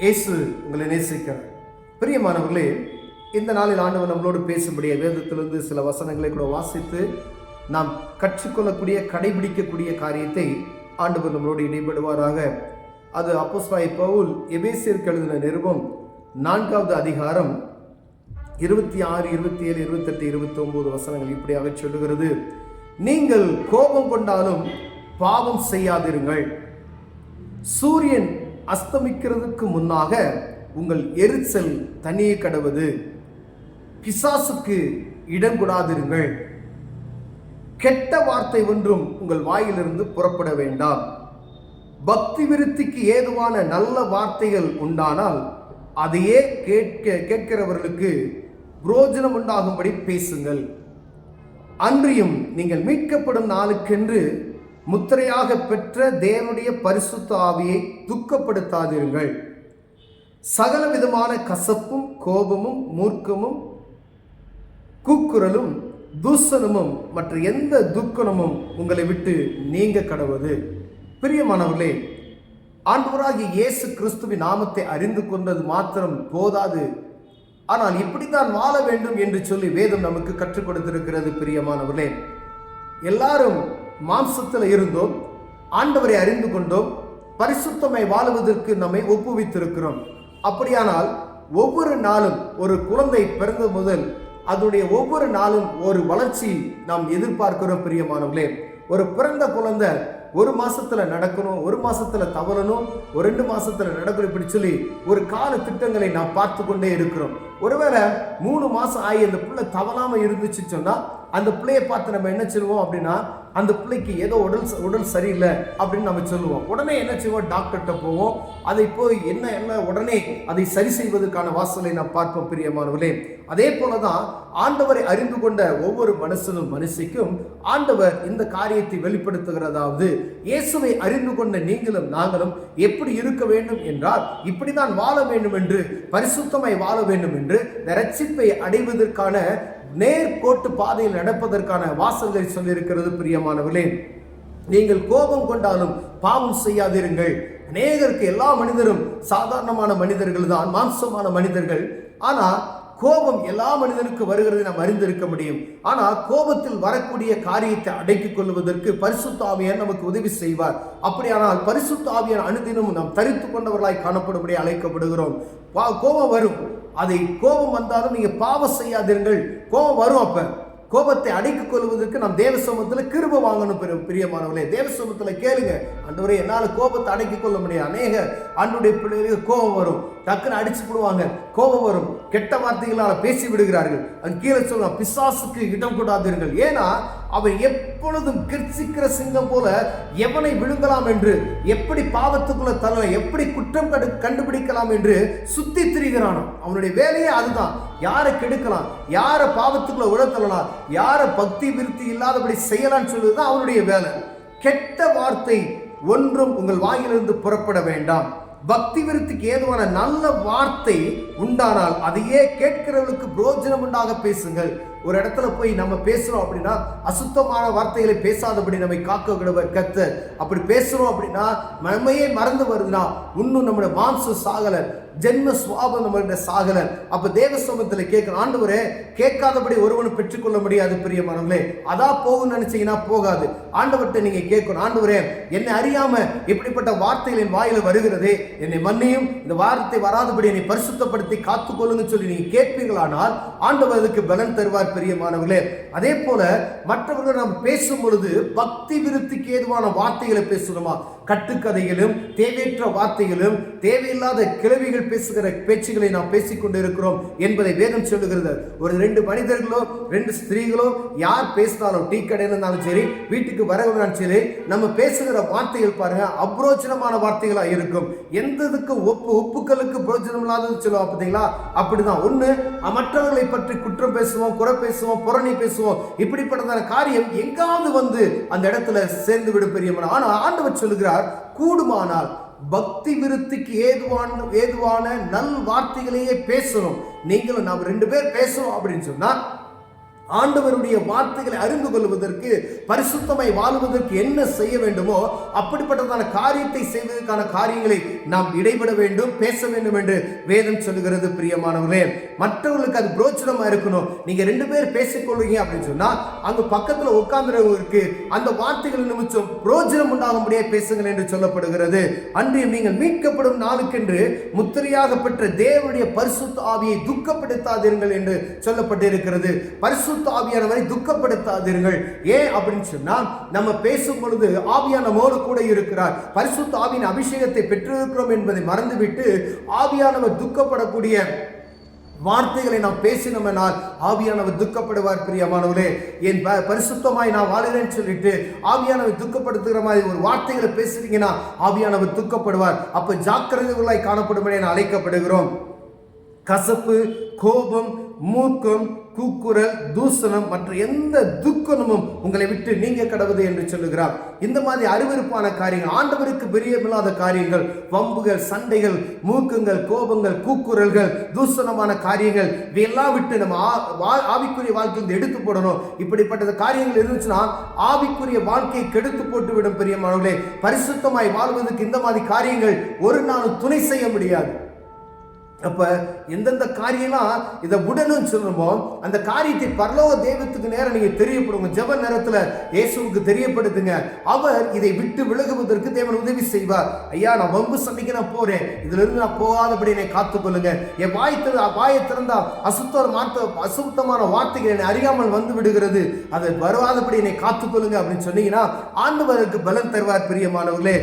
இயேசு உங்களை நேசிக்கிறார். பிரியமானவர்களே, இந்த நாளில் ஆண்டவர் நம்மளோடு பேசும்படிய வேதத்திலிருந்து சில வசனங்களை கூட வாசித்து நாம் கற்றுக்கொள்ளக்கூடிய கடைபிடிக்கக்கூடிய காரியத்தை ஆண்டவர் நம்மளோடு இடைபடுவாராக. அது அப்போஸ்தலனாகிய பவுல் எபேசியருக்கு எழுதின நிருபம் 4வது அதிகாரம் 26, 27, 28, 29 வசனங்கள் இப்படியாக சொல்லுகிறது. நீங்கள் கோபம் கொண்டாலும் பாவம் செய்யாதிருங்கள். சூரியன் அஸ்தமிக்கிறதுக்கு முன்னாக உங்கள் எரிச்சல் தனியே கடவது. பிசாசுக்கு இடம் கொடாதிருங்கள். கெட்ட வார்த்தை ஒன்றும் உங்கள் வாயிலிருந்து புறப்பட வேண்டாம். பக்தி விருத்திக்கு ஏதுவான நல்ல வார்த்தைகள் உண்டானால் அதையே கேட்கிறவர்களுக்கு புரோஜனம் உண்டாகும்படி பேசுங்கள். அன்றியும் நீங்கள் மீட்கப்படும் நாளுக்கென்று முத்திரையாக பெற்ற தேவனுடைய பரிசுத்த ஆவியை துக்கப்படுத்தாதிருங்கள். சகல விதமான கசப்பும் கோபமும் மூர்க்கமும் கூக்குரலும் தூசணமும் மற்ற எந்த துக்கணமும் உங்களை விட்டு நீங்க கடவது. பிரியமானவர்களே, ஆண்டவராகிய இயேசு கிறிஸ்துவின் நாமத்தை அறிந்து கொண்டது மாத்திரம் போதாது, ஆனால் இப்படித்தான் வாழ வேண்டும் என்று சொல்லி வேதம் நமக்கு கற்றுக் கொடுத்திருக்கிறது. பிரியமானவர்களே, எல்லாரும் மாம்சத்தில் இருந்தோம், ஆண்டவரை அறிந்து கொண்டோம், பரிசுத்தமை வாழுவதற்கு நம்மை ஒப்புவித்திருக்கிறோம். அப்படியானால் ஒவ்வொரு நாளும் ஒரு குழந்தை பிறந்த முதல் அதனுடைய ஒவ்வொரு நாளும் ஒரு வளர்ச்சி நாம் எதிர்பார்க்கிறோம். பிரியமானவர்களே, ஒரு பிறந்த குழந்தை 1 மாசத்துல நடக்கணும், 1 மாசத்துல தவறணும், ஒரு 2 மாசத்துல நடக்கணும், இப்படி சொல்லி ஒரு கால திட்டங்களை நாம் பார்த்து கொண்டே இருக்கிறோம். ஒருவேளை 3 மாசம் ஆகி அந்த பிள்ளை தவறாம இருந்துச்சு சொன்னா அந்த பிள்ளையை பார்த்து நம்ம என்ன சொல்லுவோம் அப்படின்னா, அந்த பிள்ளைக்கு ஏதோ உடல் சரியில்லை அப்படின்னு நம்ம சொல்லுவோம். உடனே என்ன செய்வோம், டாக்டர்கிட்ட போவோம். அதை போய் என்ன உடனே அதை சரி செய்வதற்கான வாசலை நாம் பார்ப்போம். பிரியமானவர்களே, அதே போலதான் ஆண்டவரை அறிந்து கொண்ட ஒவ்வொரு மனுஷிக்கும் ஆண்டவர் இந்த காரியத்தை வெளிப்படுத்துகிறதாவது, இயேசுவை அறிந்து கொண்ட நீங்களும் நாங்களும் எப்படி இருக்க வேண்டும் என்றால் இப்படிதான் வாழ வேண்டும் என்று, பரிசுத்தமாய் வாழ வேண்டும் என்று, ரட்சிப்பை அடைவதற்கான நேர்கோட்டு பாதையில் நடப்பதற்கான வாசல்களை சொல்லியிருக்கிறது. பிரியமானவர்களே, நீங்கள் கோபம் கொண்டாலும் பாவம் செய்யாதிருங்கள். அநேகருக்கு எல்லா மனிதரும் சாதாரணமான மனிதர்கள் தான், மாம்சமான மனிதர்கள். ஆனா கோபம் எல்லா மனிதனுக்கு வருகிறது நாம் அறிந்திருக்க முடியும். ஆனால் கோபத்தில் வரக்கூடிய காரியத்தை அடக்கிக் கொள்வதற்கு பரிசுத்த ஆவியார் நமக்கு உதவி செய்வார். அப்படியானால் பரிசுத்த ஆவியார் அனுதினம் நாம் தரித்து கொண்டவர்களாய் காணப்படும்படி அழைக்கப்படுகிறோம். கோபம் வரும், அதை கோபம் வந்தாலும் நீங்க பாவம் செய்யாதீர்கள். கோபம் வரும், அப்ப கோபத்தை அடக்கிக் கொள்வதற்கு நாம் தேவ சமூகத்தில் கிருபை வாங்கணும். பிரியமானவர்களே, தேவ சமூகத்தில் கேளுங்க, ஆண்டவரே என்னால் கோபத்தை அடக்கிக் கொள்ள முடியாது. அநேக ஆண்டுடைய பிள்ளைகளுக்கு கோபம் வரும், டக்குன்னு அடிச்சு விடுவாங்க, கோபம் வரும், கெட்ட வார்த்தைகளால் பேசி விடுகிறார்கள். அது கீழே சொல்ல, பிசாசுக்கு இடம் கொடாதீர்கள். ஏன்னா அவன் எப்பொழுதும் கிர்ச்சிக்கிற சிங்கம் போல எவனை விழுங்கலாம் என்று, எப்படி பாவத்துக்குள்ள தள்ள, எப்படி குற்றம் கண்டுபிடிக்கலாம் என்று சுத்தி திரிகிறானோ. அவனுடைய வேலையே அதுதான். யாரை கெடுக்கலாம், யாரை பாவத்துக்குள்ள உழத்தலாம், யாரை பக்தி விருத்தி இல்லாதபடி செய்யலாம்னு சொல்லுதான் அவனுடைய வேலை. கெட்ட வார்த்தை ஒன்றும் உங்கள் வாயிலிருந்து புறப்பட வேண்டாம். பக்தி விருத்திக்கு ஏதுவான நல்ல வார்த்தை உண்டானால் அதையே கேட்கிறவர்களுக்கு புரோஜனம் உண்டாக பேசுங்கள். ஒரு இடத்துல போய் நம்ம பேசுறோம் அப்படின்னா அசுத்தமான வார்த்தைகளை பேசாதபடி நம்மை காக்க விடுவர் கர்த்தர். அப்படி பேசுறோம் அப்படின்னா நம்மையே மறந்து வருதுன்னா இன்னும் நம்முடைய மாம்சம் சாகல, ஜென்ம சுவாபம் நம்மளுடைய சாகல. அப்ப தேவ சமூகத்தில் கேட்கணும், ஆண்டவரே கேட்காதபடி ஒருவனும் பெற்றுக்கொள்ள முடியாது. பிரியமானவர்களே, அதான் போகும்னு நினைச்சீங்கன்னா போகாது. ஆண்டவர்கிட்ட நீங்க கேட்கணும், ஆண்டவரே என்னை அறியாம இப்படிப்பட்ட வார்த்தைகள் என் வாயில வருகிறதே, என்னை மன்னியும், இந்த வார்த்தை வராதபடி என்னை பரிசுத்தப்படுத்தி காத்துக்கொள்ளுங்க சொல்லி நீங்க கேட்பீர்களானால் ஆண்டவர் அதுக்கு பலன் தருவார். பிரியமானவர்களே, அதே போல மற்றவர்கள் நாம் பேசும் பொழுது பக்தி விருத்திக்கு ஏதுவான வார்த்தைகளை பேசணுமா? கட்டுக்கதைகளும் தேவையற்ற வார்த்தைகளும் தேவையில்லாத கிளவிகள் பேசுகிற பேச்சுகளை நாம் பேசிக்கொண்டு இருக்கிறோம் என்பதை வேதம் சொல்லுகிறது. ஒரு 2 மனிதர்களோ 2 ஸ்திரீகளோ யார் பேசினாலும், டீ கடையில் இருந்தாலும் சரி, வீட்டுக்கு வரவனாலும் சரி, நம்ம பேசுகிற வார்த்தைகள் பாருங்க அப்ரோஜனமான வார்த்தைகளா இருக்கும். எந்ததுக்கு ஒப்புக்களுக்கு பிரோஜனம் இல்லாதது சொல்லுவோம் பார்த்தீங்களா? அப்படிதான். ஒண்ணு, மற்றவர்களை பற்றி குற்றம் பேசுவோம், குறை பேசுவோம், புரணி பேசுவோம். இப்படிப்பட்டதான காரியம் எங்காவது வந்து அந்த இடத்துல சேர்ந்து விடும். பெரியமான ஆனா ஆண்டவர் சொல்லுகிறார், கூடுமானால் பக்தி விருத்திக்கு ஏதுவான நல் வார்த்தைகளையே பேசணும். நீங்களும் நாம் 2 பேர் பேசணும் அப்படின்னு சொன்னா ஆண்டவருடைய வார்த்தைகளை அறிந்து கொள்வதற்கு, பரிசுத்தமாய் வாழ்வதற்கு என்ன செய்ய வேண்டுமோ அப்படிப்பட்டதான காரியத்தை செய்வதற்கான காரியங்களை நாம் இடைபட வேண்டும், பேச வேண்டும் என்று வேதம் சொல்லுகிறது. பிரியமானவர்களே, மற்றவர்களுக்கு அது பிரோஜனமா இருக்கணும். நீங்க 2 பேர் பேசிக்கொள்வீங்க அப்படின்னு சொன்னா அங்க பக்கத்துல உட்கார்ந்துறவங்களுக்கு அந்த வார்த்தைகள் நிமித்தம் பிரோஜனம் உண்டாகும்படியே பேசுங்கள் என்று சொல்லப்படுகிறது. அன்றைய நீங்கள் மீட்கப்படும் நாளுக்கென்று முத்திரையாக பெற்ற தேவனுடைய பரிசுத்த ஆவியை துக்கப்படுத்தாதீர்கள் என்று சொல்லப்பட்டிருக்கிறது. பரிசுத்த ஆவியானவரை துக்கப்படுத்தாதீர்கள். ஏன் அப்படின்னு சொன்னா, நம்ம பேசும் பொழுது ஆவியானவரோடு கூட இருக்கிறார். பரிசுத்த ஆவியின் அபிஷேகத்தை பெற்றிருக்கிறோம் என்பதை மறந்துவிட்டு ஆவியானவர் துக்கப்படக்கூடிய வார்த்தைகளை நாம் பேசினோம்னால் ஆவியானவர் துக்கப்படுவார். பிரியமானவர்களே, என் பரிசுத்தமாய் நான் வாழ்கிறேன்னு சொல்லிட்டு ஆவியானவர் துக்கப்படுத்துகிற மாதிரி ஒரு வார்த்தைகளை பேசுறீங்கன்னா ஆவியானவர் துக்கப்படுவார். அப்ப ஜாக்கிரதைகளாய் காணப்படும் என அழைக்கப்படுகிறோம். கசப்பு, கோபம், மூக்கம், கூக்குரல், தூசணம் மற்ற எந்த துக்கமும் உங்களை விட்டு நீங்க கடவுது என்று சொல்லுகிறார். இந்த மாதிரி அருவருப்பான காரியங்கள், ஆண்டவருக்கு பிரியமில்லாத காரியங்கள், வம்புகள், சண்டைகள், மூக்குங்கள், கோபங்கள், கூக்குரல்கள், தூசணமான காரியங்கள் இவையெல்லாம் விட்டு நம்ம ஆவிக்குரிய வாழ்க்கையில் எடுத்து போடணும். இப்படிப்பட்ட காரியங்கள் இருந்துச்சுன்னா ஆவிக்குரிய வாழ்க்கையை கெடுத்து போட்டு விடும். பிரியமானவர்களே, பரிசுத்தமாய் வாழ்வதற்கு இந்த மாதிரி காரியங்கள் ஒரு நாளும் துணை செய்ய முடியாது. அப்ப எந்தெந்த காரியம்லாம் இதை விடணும்னு சொல்லணுமோ அந்த காரியத்தை பரலோக தெய்வத்துக்கு நேரம் நீங்க தெரியப்படுங்க. ஜெப நேரத்துல இயேசுவுக்கு தெரியப்படுத்துங்க. அவர் இதை விட்டு விலகுவதற்கு தேவன் உதவி செய்வார். ஐயா, நான் வம்பு சண்டைக்கு நான் போறேன், இதுல இருந்து நான் போகாதபடி என்னை காத்துக்கொள்ளுங்க. என் வாயை திறந்தா அசுத்தமான வார்த்தைகள் என்னை அறியாமல் வந்து விடுகிறது, அதை வருவாதபடி என்னை காத்துக்கொள்ளுங்க அப்படின்னு சொன்னீங்கன்னா ஆண்டவருக்கு பலன் தருவார். பிரியமானவர்களே,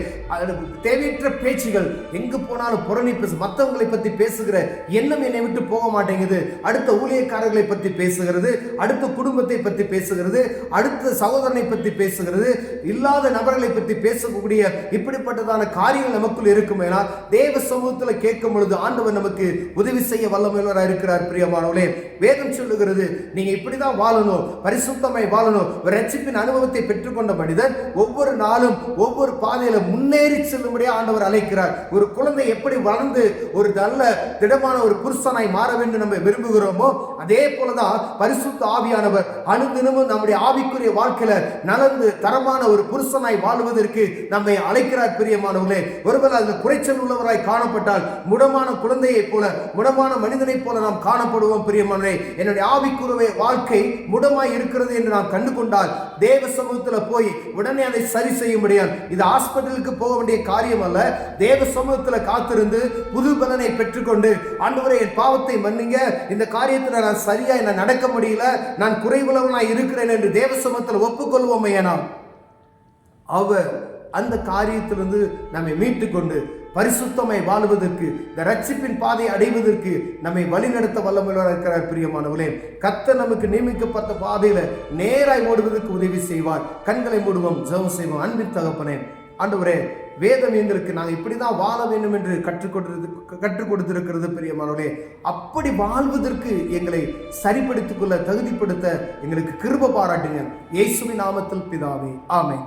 தேவையற்ற பேச்சுகள், எங்கு போனாலும் புறணி பேசு, மற்றவங்களை பத்தி பேசு எண்ணம் என்னை விட்டு போக மாட்டேங்குது. அடுத்த ஊழியக்காரர்களை பற்றி பேசுகிறது, அடுத்த குடும்பத்தை பற்றி பேசுகிறது, அடுத்த சகோதரனை பற்றி பேசுகிறது, இல்லாத நபர்களை பற்றி பேசக்கூடிய இப்படிப்பட்டதான காரியங்கள் நமக்குள் இருக்கும். ஏன்னா தேவ சமூகத்தில் கேட்கும் பொழுது ஆண்டவர் நமக்கு உதவி செய்ய வல்லமையுள்ளவராக இருக்கிறார். பிரியமானவர்களே, வேதம் சொல்லுகிறது நீங்க இப்படிதான் வாழணும், பரிசுத்தமாய் வாழணும். ஒரு ரட்சிப்பின் அனுபவத்தை பெற்றுக்கொண்ட மனிதன் ஒவ்வொரு நாளும் ஒவ்வொரு பாதையில முன்னேறி செல்லும்படியா ஆண்டவர் அழைக்கிறார். ஒரு குழந்தை எப்படி வளர்ந்து ஒரு நல்ல திடமான ஒரு புருஷனாய் மாற வேண்டும் நம்ம விரும்புகிறோமோ அதே போலதான் பரிசுத்த ஆவியானவர் அனுதினமும் நம்முடைய ஆவிக்குரிய வாழ்க்கையில நலந்து தரமான ஒரு புருஷனாய் வாழ்வதற்கு நம்மை அழைக்கிறார். பிரியமானவர்களே, ஒருவேளை அந்த குறைச்சல் உள்ளவராய் காணப்பட்டால் முடமான குழந்தையை போல, முடமான மனிதனை போல நாம் காணப்படுவோம். பிரியமானவர்களே, என்னுடைய ஆவிக்குரிய வாழ்க்கை முடமாய் இருக்கிறது என்று நாம் கண்டு கொண்டால் தேவ சமூகத்தில் போய் உடனே அதை சரி செய்ய முடியாது. இது ஹாஸ்பிட்டலுக்கு போக வேண்டிய காரியம் அல்ல. தேவ சமூகத்தில் காத்திருந்து புது பலனை பெற்றுக்கொண்டு ஆண்டவரே என் பாவத்தை மன்னிங்க, இந்த காரியத்தில் நான் சரியா என்ன நடக்க முடியல, நான் குறைவுள்ளவனாய் இருக்கிறேன் என்று தேவ சமூகத்தில் ஒப்புக்கொள்வோம். ஏனா அவர் அந்த காரியத்திலிருந்து நம்மை மீட்டுக்கொண்டு பரிசுத்தமாய் வாழ்வதற்கு, இந்த ரட்சிப்பின் பாதை அடைவதற்கு நம்மை வழிநடத்த வல்லமையுள்ளவராக இருக்கிறார். பிரியமானவர்களே, கர்த்தர் நமக்கு நியமிக்கப்பட்ட பாதையில நேராய் ஓடுவதற்கு உதவி செய்வார். கண்களை மூடுவோம், ஜெபம் செய்வோம். அன்பின் தகப்பனே, ஆண்டவரே, வேதம் எங்களுக்கு நாங்கள் இப்படிதான் வாழ வேண்டும் என்று கற்றுக் கொடுத்திருக்கிறது. பிரியமானவர்களே, அப்படி வாழ்வதற்கு எங்களை சரிப்படுத்திக் கொள்ள, தகுதிப்படுத்த எங்களுக்கு கிருபை பாராட்டுங்க. இயேசுவின் நாமத்தில் பிதாவே, ஆமென்.